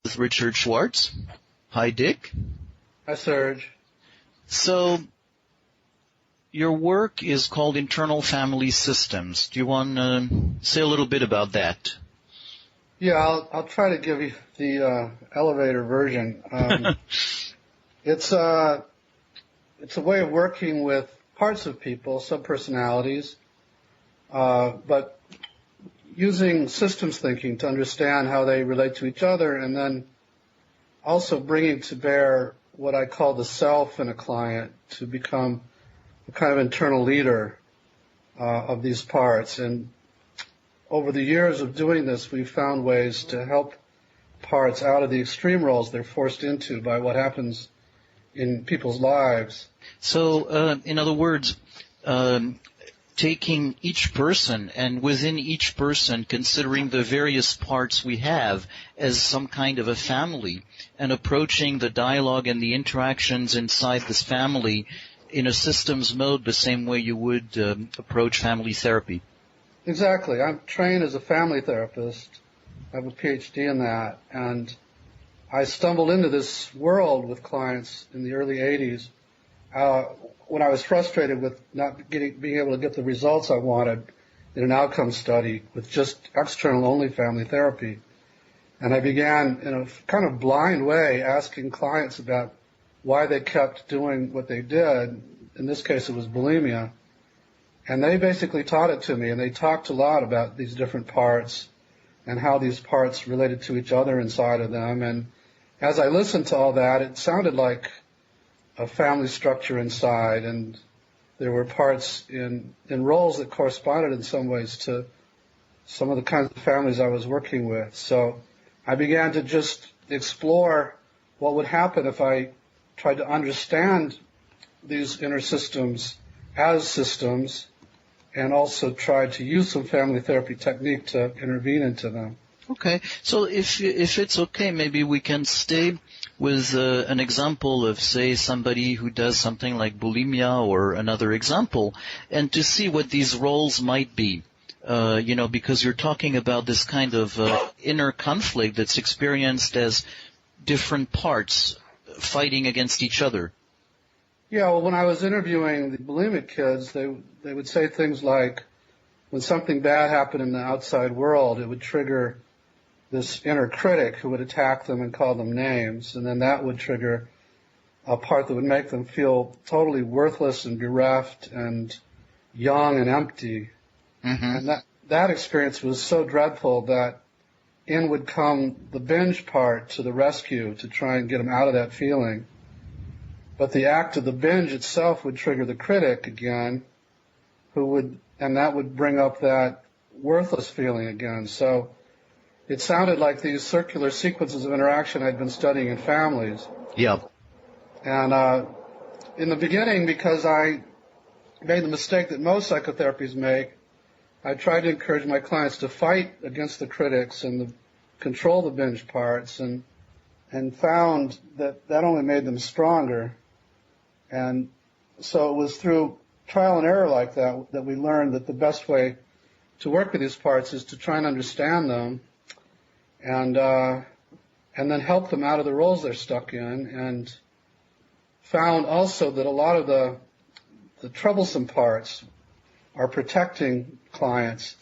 with Richard Schwartz. Hi, Dick. Hi, Serge. So, your work is called Internal Family Systems. Do you want to say a little bit about that? Yeah, I'll try to give you the elevator version. It's a way of working with parts of people, subpersonalities, but using systems thinking to understand how they relate to each other, and then also bringing to bear what I call the self in a client to become a kind of internal leader of these parts. And over the years of doing this, we've found ways to help parts out of the extreme roles they're forced into by what happens in people's lives. So, in other words, taking each person and within each person considering the various parts we have as some kind of a family and approaching the dialogue and the interactions inside this family in a systems mode the same way you would approach family therapy. Exactly. I'm trained as a family therapist. I have a PhD in that, and I stumbled into this world with clients in the early 80s when I was frustrated with not being able to get the results I wanted in an outcome study with just external-only family therapy. And I began, in a kind of blind way, asking clients about why they kept doing what they did. In this case, it was bulimia. And they basically taught it to me, and they talked a lot about these different parts and how these parts related to each other inside of them. And as I listened to all that, it sounded like a family structure inside, and there were parts in roles that corresponded in some ways to some of the kinds of families I was working with. So I began to just explore what would happen if I tried to understand these inner systems as systems and also tried to use some family therapy technique to intervene into them. Okay, so if it's okay, maybe we can stay with an example of, say, somebody who does something like bulimia or another example, and to see what these roles might be. Because you're talking about this kind of inner conflict that's experienced as different parts fighting against each other. Yeah, well, when I was interviewing the bulimic kids, they would say things like, when something bad happened in the outside world, it would trigger this inner critic who would attack them and call them names, and then that would trigger a part that would make them feel totally worthless and bereft and young and empty. Mm-hmm. And that experience was so dreadful that in would come the binge part to the rescue to try and get them out of that feeling. But the act of the binge itself would trigger the critic again, and that would bring up that worthless feeling again. So it sounded like these circular sequences of interaction I'd been studying in families. Yeah. And in the beginning, because I made the mistake that most psychotherapies make, I tried to encourage my clients to fight against the critics and control the binge parts, and found that only made them stronger. And so it was through trial and error like that we learned that the best way to work with these parts is to try and understand them and then help them out of the roles they're stuck in, and found also that a lot of the troublesome parts are protecting clients,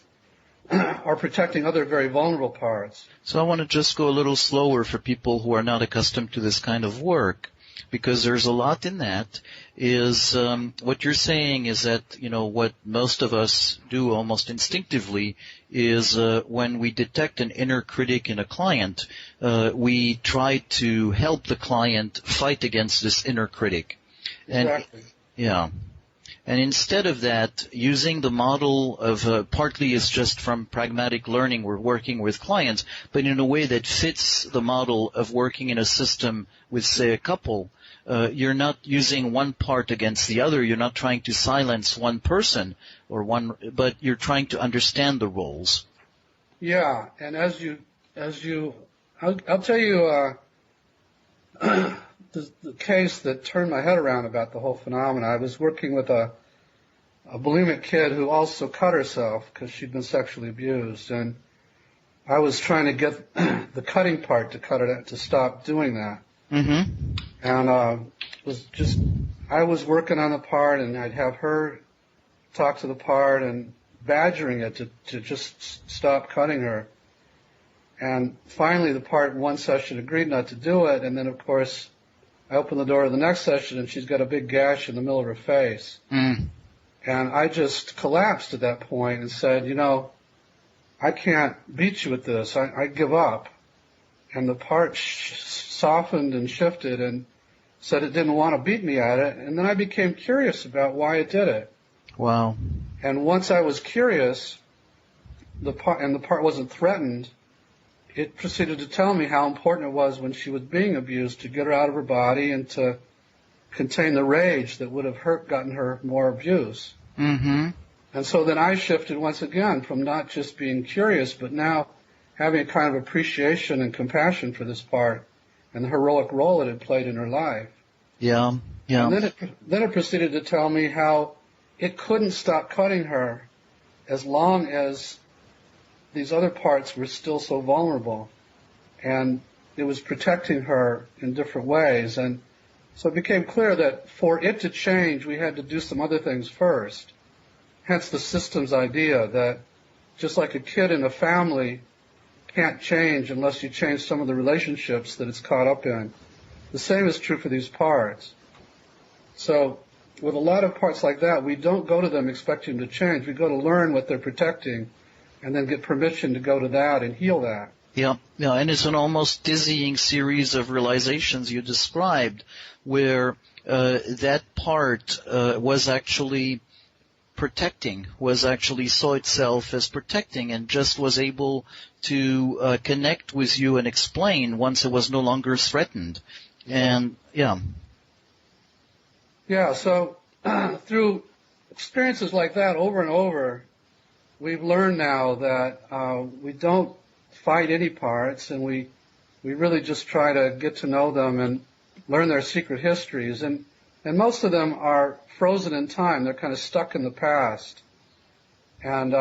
are protecting other very vulnerable parts. So I want to just go a little slower for people who are not accustomed to this kind of work, because there's a lot in that. Is what you're saying is that, what most of us do almost instinctively is when we detect an inner critic in a client, we try to help the client fight against this inner critic. Exactly. Yeah. And instead of that, using the model of partly is just from pragmatic learning, we're working with clients, but in a way that fits the model of working in a system with, say, a couple. You're not using one part against the other. You're not trying to silence one person but you're trying to understand the roles. Yeah, and I'll tell you the case that turned my head around about the whole phenomena. I was working with a bulimic kid who also cut herself because she'd been sexually abused, and I was trying to get the cutting part to stop doing that. Mm-hmm. And I was working on the part, and I'd have her talk to the part and badgering it to just stop cutting her. And finally, the part in one session agreed not to do it, and then, of course, I opened the door to the next session, and she's got a big gash in the middle of her face. Mm. And I just collapsed at that point and said, I can't beat you at this. I give up. And the part softened and shifted and said it didn't want to beat me at it. And then I became curious about why it did it. Wow. And once I was curious, the part wasn't threatened, it proceeded to tell me how important it was when she was being abused to get her out of her body and to contain the rage that would have gotten her more abuse. Mm-hmm. And so then I shifted once again from not just being curious, but now having a kind of appreciation and compassion for this part and the heroic role it had played in her life. Yeah, yeah. And then it proceeded to tell me how it couldn't stop cutting her as long as these other parts were still so vulnerable. And it was protecting her in different ways. And so it became clear that for it to change, we had to do some other things first. Hence the systems idea that just like a kid in a family can't change unless you change some of the relationships that it's caught up in. The same is true for these parts. So with a lot of parts like that, we don't go to them expecting them to change. We go to learn what they're protecting and then get permission to go to that and heal that. Yeah, yeah, and it's an almost dizzying series of realizations you described where that part was actually protecting, saw itself as protecting and just was able to connect with you and explain once it was no longer threatened. And, yeah. Yeah, so through experiences like that over and over, we've learned now that we don't fight any parts, and we really just try to get to know them and learn their secret histories. And most of them are frozen in time. They're kind of stuck in the past. And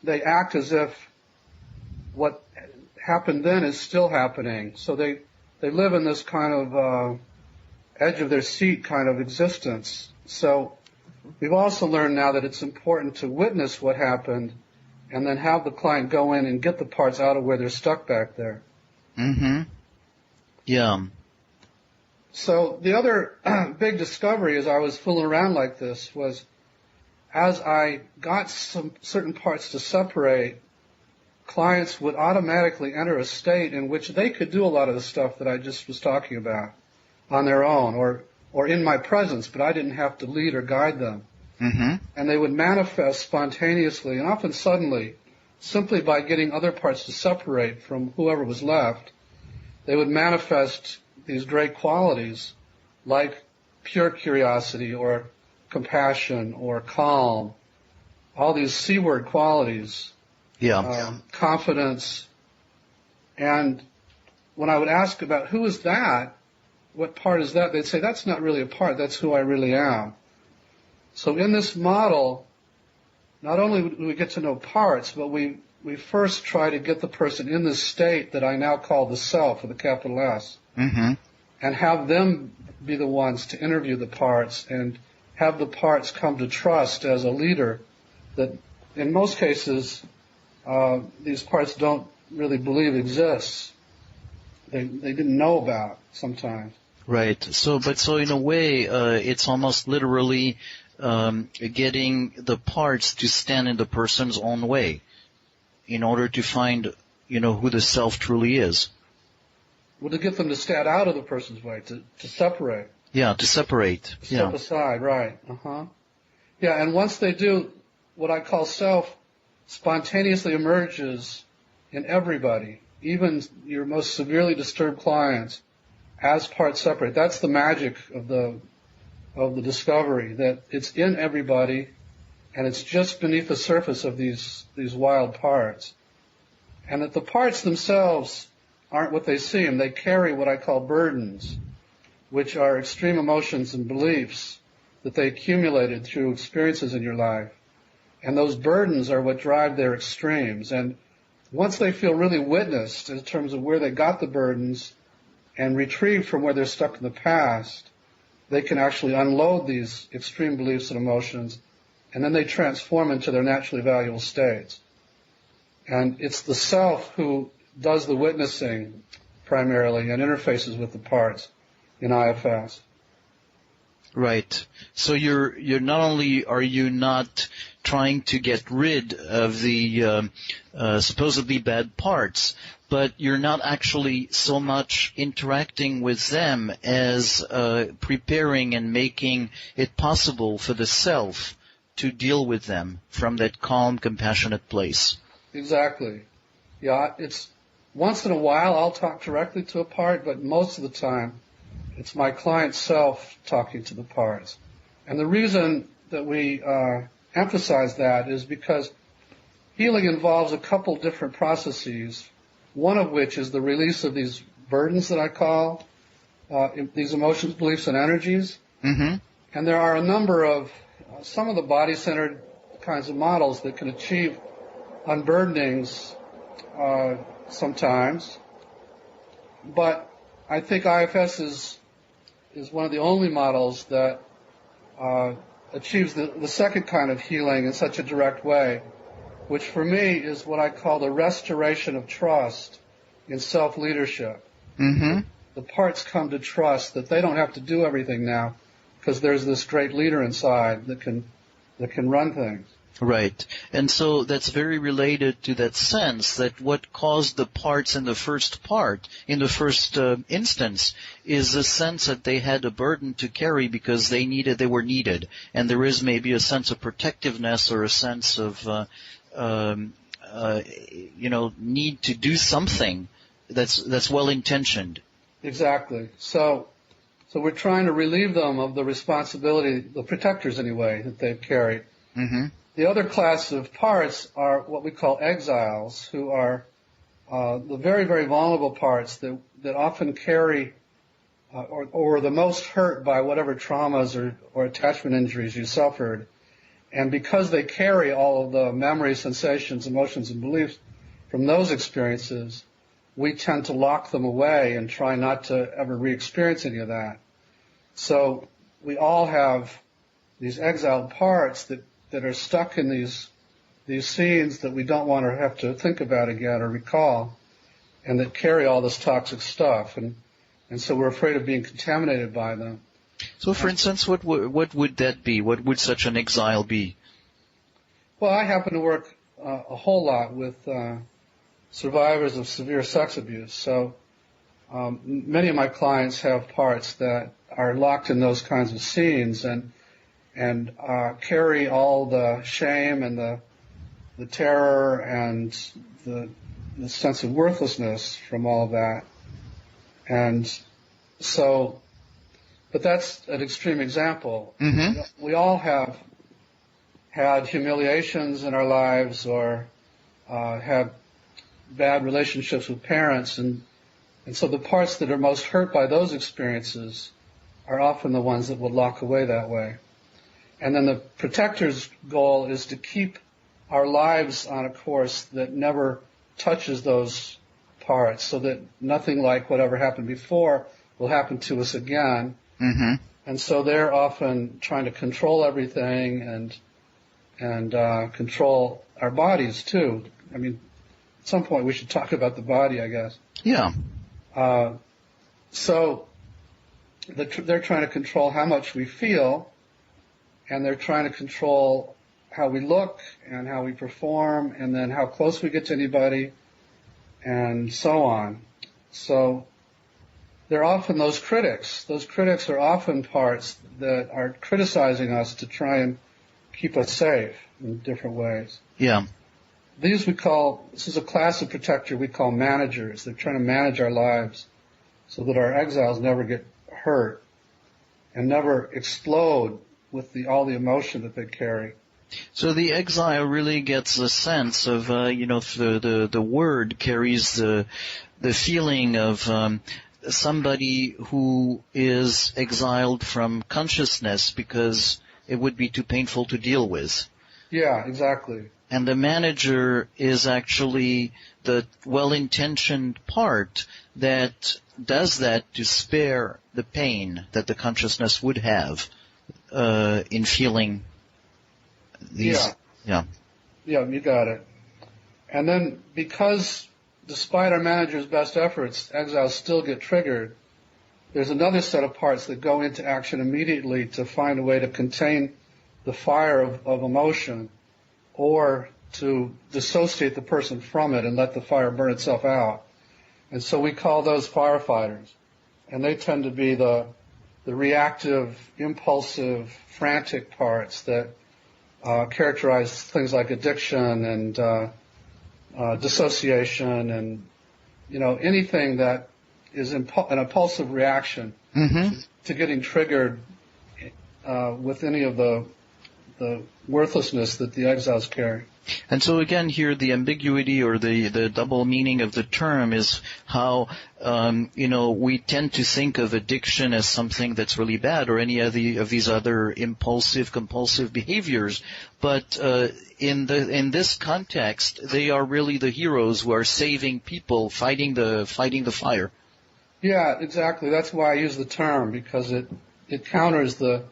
they act as if what happened then is still happening. So they live in this kind of edge of their seat kind of existence. So we've also learned now that it's important to witness what happened and then have the client go in and get the parts out of where they're stuck back there. Mm-hmm. Yeah. So the other big discovery as I was fooling around like this was as I got some certain parts to separate, clients would automatically enter a state in which they could do a lot of the stuff that I just was talking about on their own or in my presence, but I didn't have to lead or guide them. Mm-hmm. And they would manifest spontaneously and often suddenly simply by getting other parts to separate from whoever was left. They would manifest these great qualities like pure curiosity or compassion or calm, all these C-word qualities, confidence. And when I would ask about who is that, what part is that, they'd say, that's not really a part, that's who I really am. So in this model, not only do we get to know parts, but we first try to get the person in this state that I now call the self with a capital S. Mm-hmm. And have them be the ones to interview the parts and have the parts come to trust as a leader that in most cases these parts don't really believe exists. They didn't know about sometimes. Right. So in a way, it's almost literally getting the parts to stand in the person's own way in order to find, who the self truly is. Well, to get them to stand out of the person's way, to separate. Yeah, to separate. To step aside, right. Uh-huh. Yeah, and once they do, what I call self spontaneously emerges in everybody, even your most severely disturbed clients, as parts separate. That's the magic of the discovery, that it's in everybody, and it's just beneath the surface of these wild parts. And that the parts themselves aren't what they seem. They carry what I call burdens, which are extreme emotions and beliefs that they accumulated through experiences in your life. And those burdens are what drive their extremes. And once they feel really witnessed in terms of where they got the burdens and retrieved from where they're stuck in the past, they can actually unload these extreme beliefs and emotions, and then they transform into their naturally valuable states. And it's the self who does the witnessing primarily and interfaces with the parts in IFS. Right. So you're not only are you not trying to get rid of the supposedly bad parts, but you're not actually so much interacting with them as preparing and making it possible for the self to deal with them from that calm, compassionate place. Exactly. Yeah, it's once in a while I'll talk directly to a part, but most of the time it's my client self talking to the parts. And the reason that we emphasize that is because healing involves a couple different processes, one of which is the release of these burdens that I call, these emotions, beliefs, and energies. Mm-hmm. And there are a number of, some of the body-centered kinds of models that can achieve unburdenings sometimes. But I think IFS is one of the only models that achieves the second kind of healing in such a direct way, which for me is what I call the restoration of trust in self-leadership. Mm-hmm. The parts come to trust that they don't have to do everything now because there's this great leader inside that can run things. Right. And so that's very related to that sense that what caused the parts in the first instance, is a sense that they had a burden to carry because they were needed. And there is maybe a sense of protectiveness or a sense of, need to do something that's well-intentioned. Exactly. So we're trying to relieve them of the responsibility, the protectors anyway, that they've carried. Mm-hmm. The other class of parts are what we call exiles, who are the very, very vulnerable parts that often carry or are the most hurt by whatever traumas or attachment injuries you suffered. And because they carry all of the memories, sensations, emotions, and beliefs from those experiences, we tend to lock them away and try not to ever re-experience any of that. So we all have these exiled parts that are stuck in these scenes that we don't want to have to think about again or recall, and that carry all this toxic stuff, and so we're afraid of being contaminated by them. So, for instance, what would that be? What would such an exile be? Well, I happen to work a whole lot with survivors of severe sex abuse, so many of my clients have parts that are locked in those kinds of scenes and carry all the shame and the terror and the sense of worthlessness from all of that. And so, but that's an extreme example. Mm-hmm. We all have had humiliations in our lives or had bad relationships with parents, and so the parts that are most hurt by those experiences are often the ones that will lock away that way. And then the protector's goal is to keep our lives on a course that never touches those parts, so that nothing like whatever happened before will happen to us again. Mm-hmm. And so they're often trying to control everything and control our bodies too. I mean, at some point we should talk about the body, I guess. Yeah. So they're trying to control how much we feel, and they're trying to control how we look and how we perform, and then how close we get to anybody, and so on. So they're often those critics. Those critics are often parts that are criticizing us to try and keep us safe in different ways. Yeah. This is a class of protector we call managers. They're trying to manage our lives so that our exiles never get hurt and never explode with all the emotion that they carry. So the exile really gets a sense of, the word carries the feeling of somebody who is exiled from consciousness because it would be too painful to deal with. Yeah, exactly. And the manager is actually the well-intentioned part that does that to spare the pain that the consciousness would have in feeling these. Yeah, you got it. And then because despite our manager's best efforts, exiles still get triggered, there's another set of parts that go into action immediately to find a way to contain the fire of emotion or to dissociate the person from it and let the fire burn itself out. And so we call those firefighters. And they tend to be the reactive, impulsive, frantic parts that characterize things like addiction and dissociation and, anything that is an impulsive reaction to getting triggered with any of the worthlessness that the exiles carry. And so again here the ambiguity or the double meaning of the term is how, we tend to think of addiction as something that's really bad or any of these other impulsive, compulsive behaviors. But in this context, they are really the heroes who are saving people, fighting the fire. Yeah, exactly. That's why I use the term, because it counters the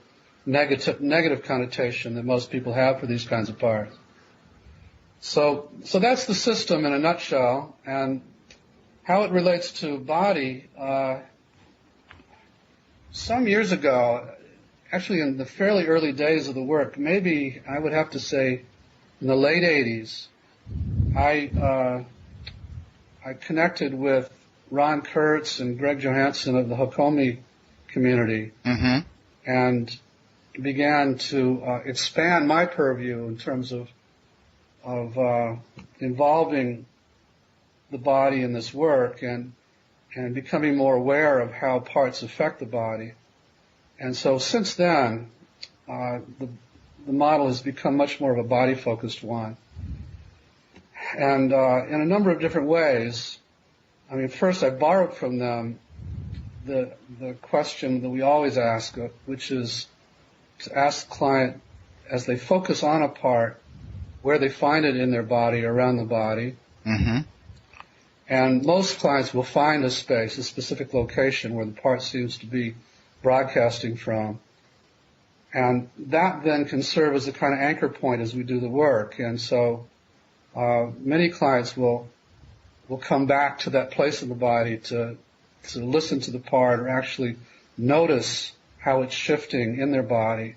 negative connotation that most people have for these kinds of parts. So that's the system in a nutshell, and how it relates to body. Some years ago, actually in the fairly early days of the work, maybe I would have to say in the late 80s, I connected with Ron Kurtz and Greg Johansson of the Hakomi community, and began to expand my purview in terms of involving the body in this work and becoming more aware of how parts affect the body. And so since then, the model has become much more of a body-focused one. And in a number of different ways. I mean, first I borrowed from them the question that we always ask, which is to ask the client, as they focus on a part, where they find it in their body, around the body. And most clients will find a space, a specific location where the part seems to be broadcasting from. And that then can serve as a kind of anchor point as we do the work. And so many clients will come back to that place in the body to listen to the part or actually notice how it's shifting in their body.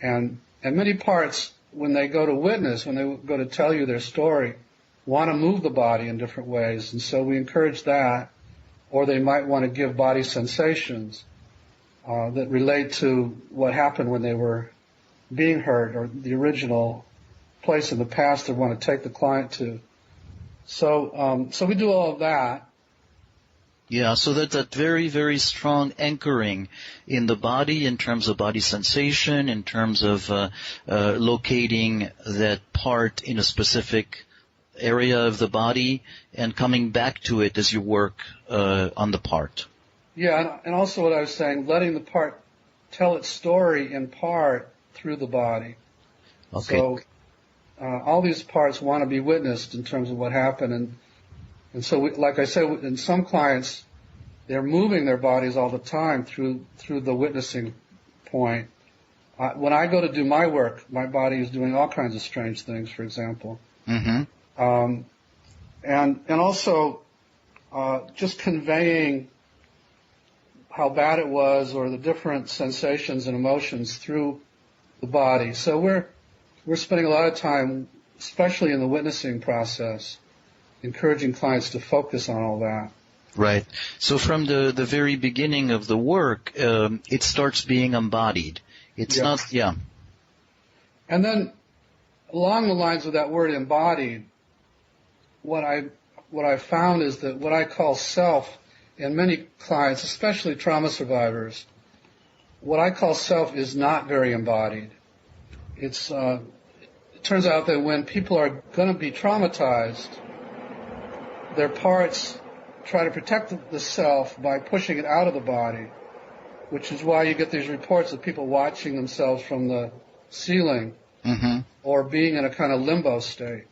And many parts, when they go to witness, when they go to tell you their story, want to move the body in different ways. And so we encourage that. Or they might want to give body sensations that relate to what happened when they were being hurt or the original place in the past they want to take the client to. So we do all of that. Yeah, so that's that very, very strong anchoring in the body in terms of body sensation, in terms of locating that part in a specific area of the body and coming back to it as you work on the part. Yeah, and also what I was saying, letting the part tell its story in part through the body. Okay. So all these parts want to be witnessed in terms of what happened. And so, like I said, in some clients, they're moving their bodies all the time through the witnessing point. When I go to do my work, my body is doing all kinds of strange things, for example. And also just conveying how bad it was or the different sensations and emotions through the body. So we're spending a lot of time, especially in the witnessing process, encouraging clients to focus on all that. Right. So from the very beginning of the work, it starts being embodied. It's not. And then along the lines of that word embodied, what I found is that what I call self in many clients, especially trauma survivors, what I call self is not very embodied. It turns out that when people are going to be traumatized, their parts try to protect the self by pushing it out of the body, which is why you get these reports of people watching themselves from the ceiling Mm-hmm. or being in a kind of limbo state.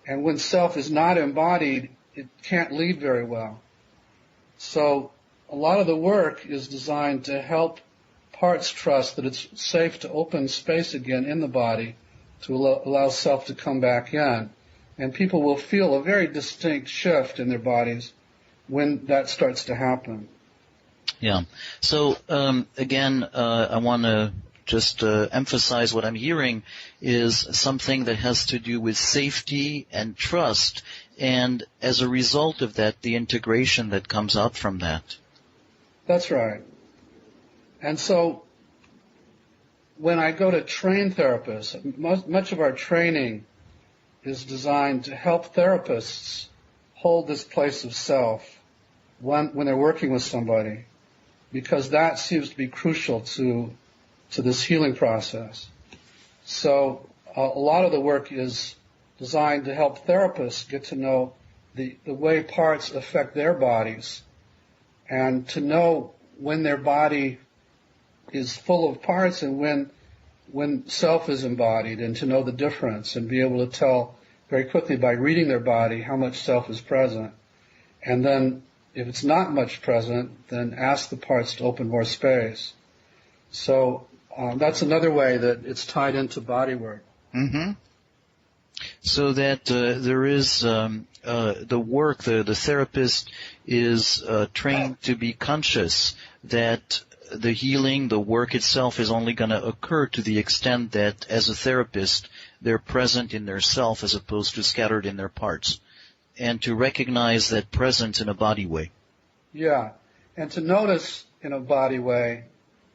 And when self is not embodied, it can't lead very well. So a lot of the work is designed to help parts trust that it's safe to open space again in the body to allow self to come back in. And people will feel a very distinct shift in their bodies when that starts to happen. Yeah. So again, I want to just emphasize what I'm hearing is something that has to do with safety and trust, and as a result of that, the integration that comes out from that. That's right. And so when I go to train therapists, much of our training is designed to help therapists hold this place of self when they're working with somebody, because that seems to be crucial to this healing process. So a lot of the work is designed to help therapists get to know the way parts affect their bodies, and to know when their body is full of parts and when self is embodied, and to know the difference and be able to tell very quickly by reading their body how much self is present. And then if it's not much present, then ask the parts to open more space. So that's another way that it's tied into body work. Mm-hmm. So that there is the work, the therapist is trained to be conscious that the healing, the work itself is only going to occur to the extent that as a therapist they're present in their self as opposed to scattered in their parts, and to recognize that presence in a body way. Yeah, and to notice in a body way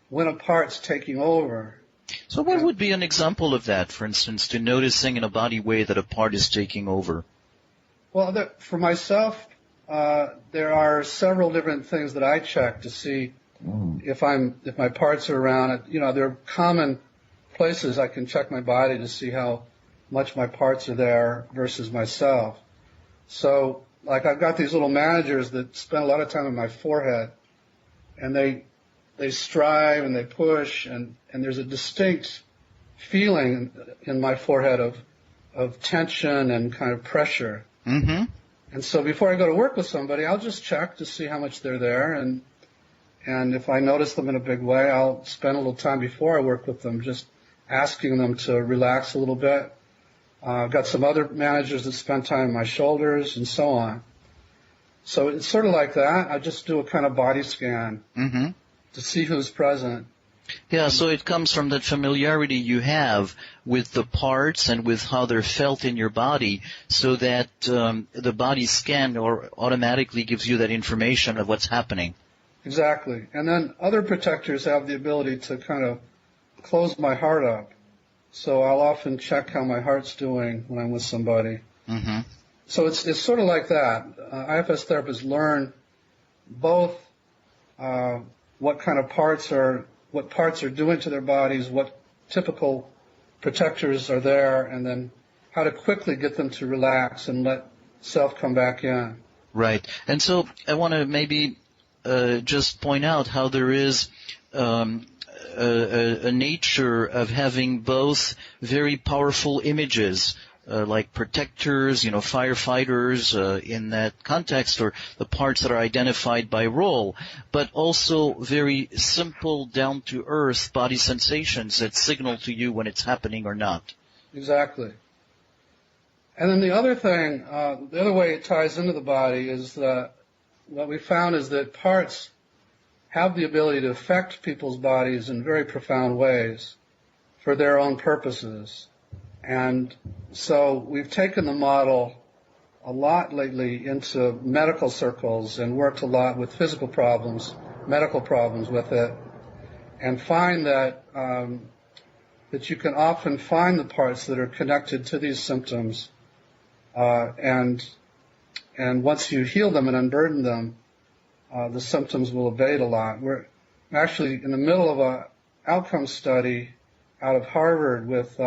when a part's taking over. So what would be an example of that, for instance, to noticing in a body way that a part is taking over? Well, for myself, there are several different things that I check to see if my parts are around. You know, there are common places I can check my body to see how much my parts are there versus myself. So, like, I've got these little managers that spend a lot of time on my forehead, and they strive and they push, and there's a distinct feeling in my forehead of tension and kind of pressure. Mm-hmm. And so before I go to work with somebody, I'll just check to see how much they're there, and if I notice them in a big way, I'll spend a little time before I work with them just asking them to relax a little bit. I've got some other managers that spend time on my shoulders and so on. So it's sort of like that. I just do a kind of body scan to see who's present. Yeah, so it comes from that familiarity you have with the parts and with how they're felt in your body, so that the body scan automatically gives you that information of what's happening. Exactly. And then other protectors have the ability to kind of close my heart up. So I'll often check how my heart's doing when I'm with somebody. Mm-hmm. So it's sort of like that. IFS therapists learn both what parts are doing to their bodies, what typical protectors are there, and then how to quickly get them to relax and let self come back in. Right. And so I want to maybe just point out how there is a nature of having both very powerful images, like protectors, firefighters in that context, or the parts that are identified by role, but also very simple, down-to-earth body sensations that signal to you when it's happening or not. Exactly. And then the other thing, the other way it ties into the body is that what we found is that parts have the ability to affect people's bodies in very profound ways for their own purposes. And so we've taken the model a lot lately into medical circles and worked a lot with physical problems, medical problems with it, and find that that you can often find the parts that are connected to these symptoms, and once you heal them and unburden them, the symptoms will abate a lot. We're actually in the middle of an outcome study out of Harvard with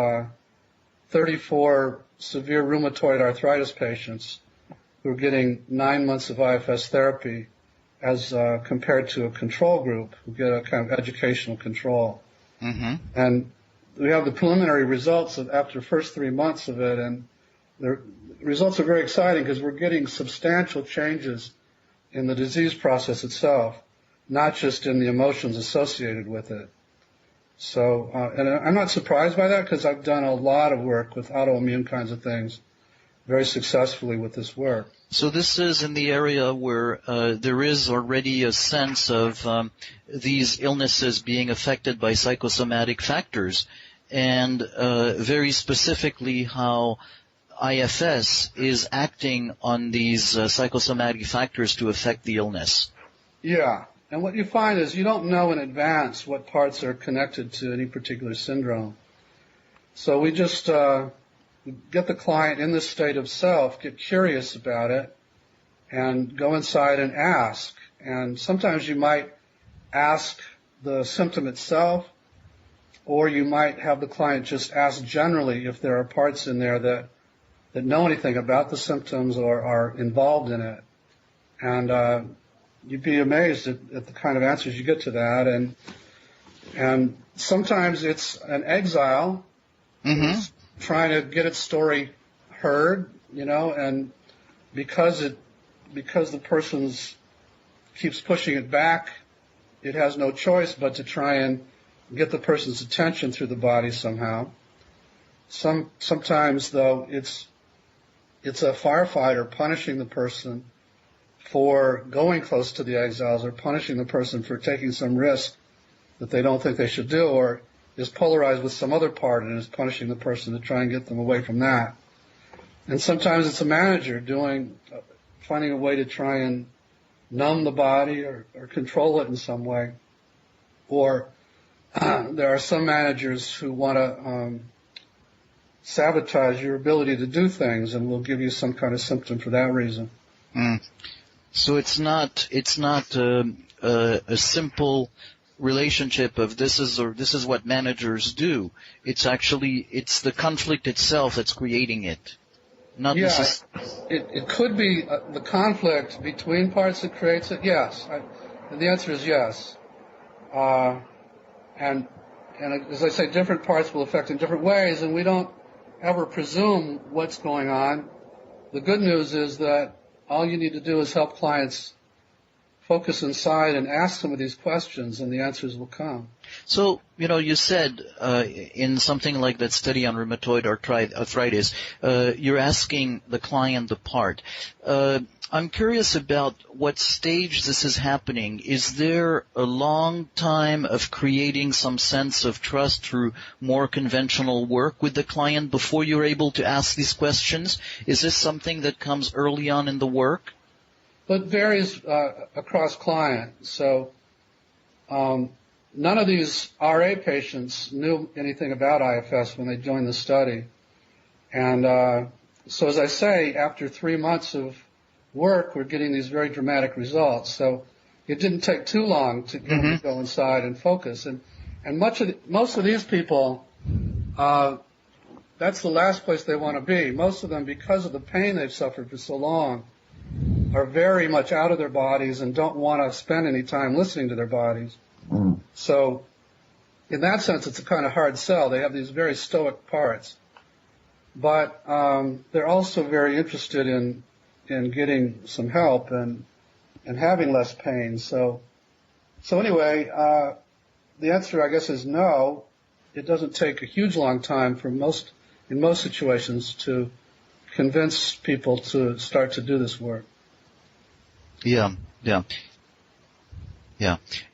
34 severe rheumatoid arthritis patients who are getting 9 months of IFS therapy as compared to a control group who get a kind of educational control. Mm-hmm. And we have the preliminary results after the first 3 months of it, and the results are very exciting because we're getting substantial changes in the disease process itself, not just in the emotions associated with it. So, and I'm not surprised by that because I've done a lot of work with autoimmune kinds of things very successfully with this work. So this is in the area where there is already a sense of these illnesses being affected by psychosomatic factors, and very specifically how IFS is acting on these psychosomatic factors to affect the illness. Yeah, and what you find is you don't know in advance what parts are connected to any particular syndrome. So we just get the client in this state of self, get curious about it, and go inside and ask. And sometimes you might ask the symptom itself, or you might have the client just ask generally if there are parts in there that know anything about the symptoms or are involved in it. And you'd be amazed at the kind of answers you get to that. And sometimes it's an exile who's trying to get its story heard, and because the person keeps pushing it back, it has no choice but to try and get the person's attention through the body somehow. Sometimes, though, it's a firefighter punishing the person for going close to the exiles, or punishing the person for taking some risk that they don't think they should do, or is polarized with some other part and is punishing the person to try and get them away from that. And sometimes it's a manager finding a way to try and numb the body or control it in some way. Or there are some managers who want to sabotage your ability to do things, and will give you some kind of symptom for that reason. So it's not a simple relationship of this is what managers do. It's the conflict itself that's creating it. It could be the conflict between parts that creates it. Yes, and the answer is yes. And as I say, different parts will affect in different ways, and we don't ever presume what's going on. The good news is that all you need to do is help clients focus inside and ask some of these questions, and the answers will come. So, you said in something like that study on rheumatoid arthritis, you're asking the client the part. I'm curious about what stage this is happening. Is there a long time of creating some sense of trust through more conventional work with the client before you're able to ask these questions? Is this something that comes early on in the work? But it varies across clients. So none of these RA patients knew anything about IFS when they joined the study. And so as I say, after 3 months of work, we're getting these very dramatic results. So it didn't take too long to get them to go inside and focus. And most of these people, that's the last place they want to be. Most of them, because of the pain they've suffered for so long, are very much out of their bodies and don't want to spend any time listening to their bodies. So in that sense, it's a kind of hard sell. They have these very stoic parts. But they're also very interested in getting some help and having less pain. So anyway, the answer, I guess, is no. It doesn't take a huge long time in most situations to convince people to start to do this work. Yeah.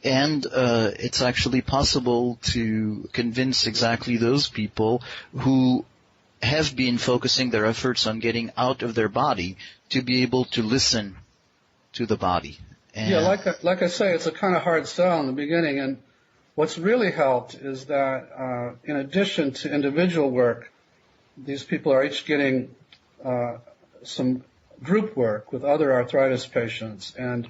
And it's actually possible to convince exactly those people who have been focusing their efforts on getting out of their body to be able to listen to the body. And like I say, it's a kind of hard sell in the beginning. And what's really helped is that in addition to individual work, these people are each getting some group work with other arthritis patients. And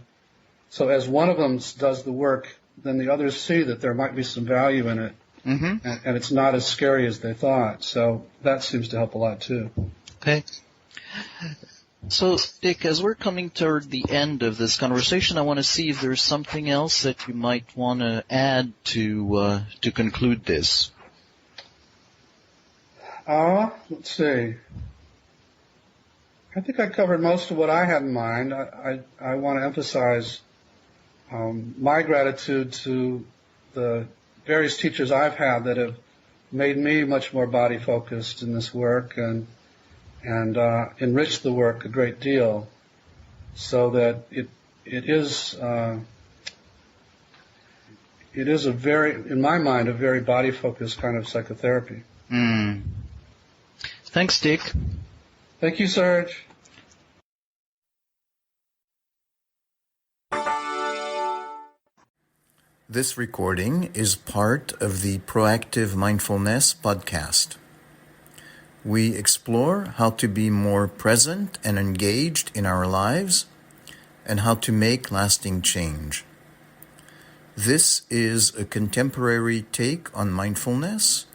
so as one of them does the work, then the others see that there might be some value in it. And it's not as scary as they thought. So that seems to help a lot too. Okay. So, Dick, as we're coming toward the end of this conversation, I want to see if there's something else that you might want to add to conclude this. Let's see. I think I covered most of what I had in mind. I want to emphasize my gratitude to the various teachers I've had that have made me much more body focused in this work and enriched the work a great deal, so that it is a very, in my mind, a very body focused kind of psychotherapy. Thanks, Dick. Thank you, Serge. This recording is part of the Proactive Mindfulness podcast. We explore how to be more present and engaged in our lives and how to make lasting change. This is a contemporary take on mindfulness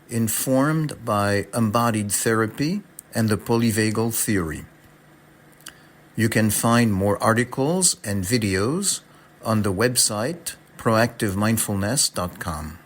informed by embodied therapy and the polyvagal theory. You can find more articles and videos on the website proactivemindfulness.com.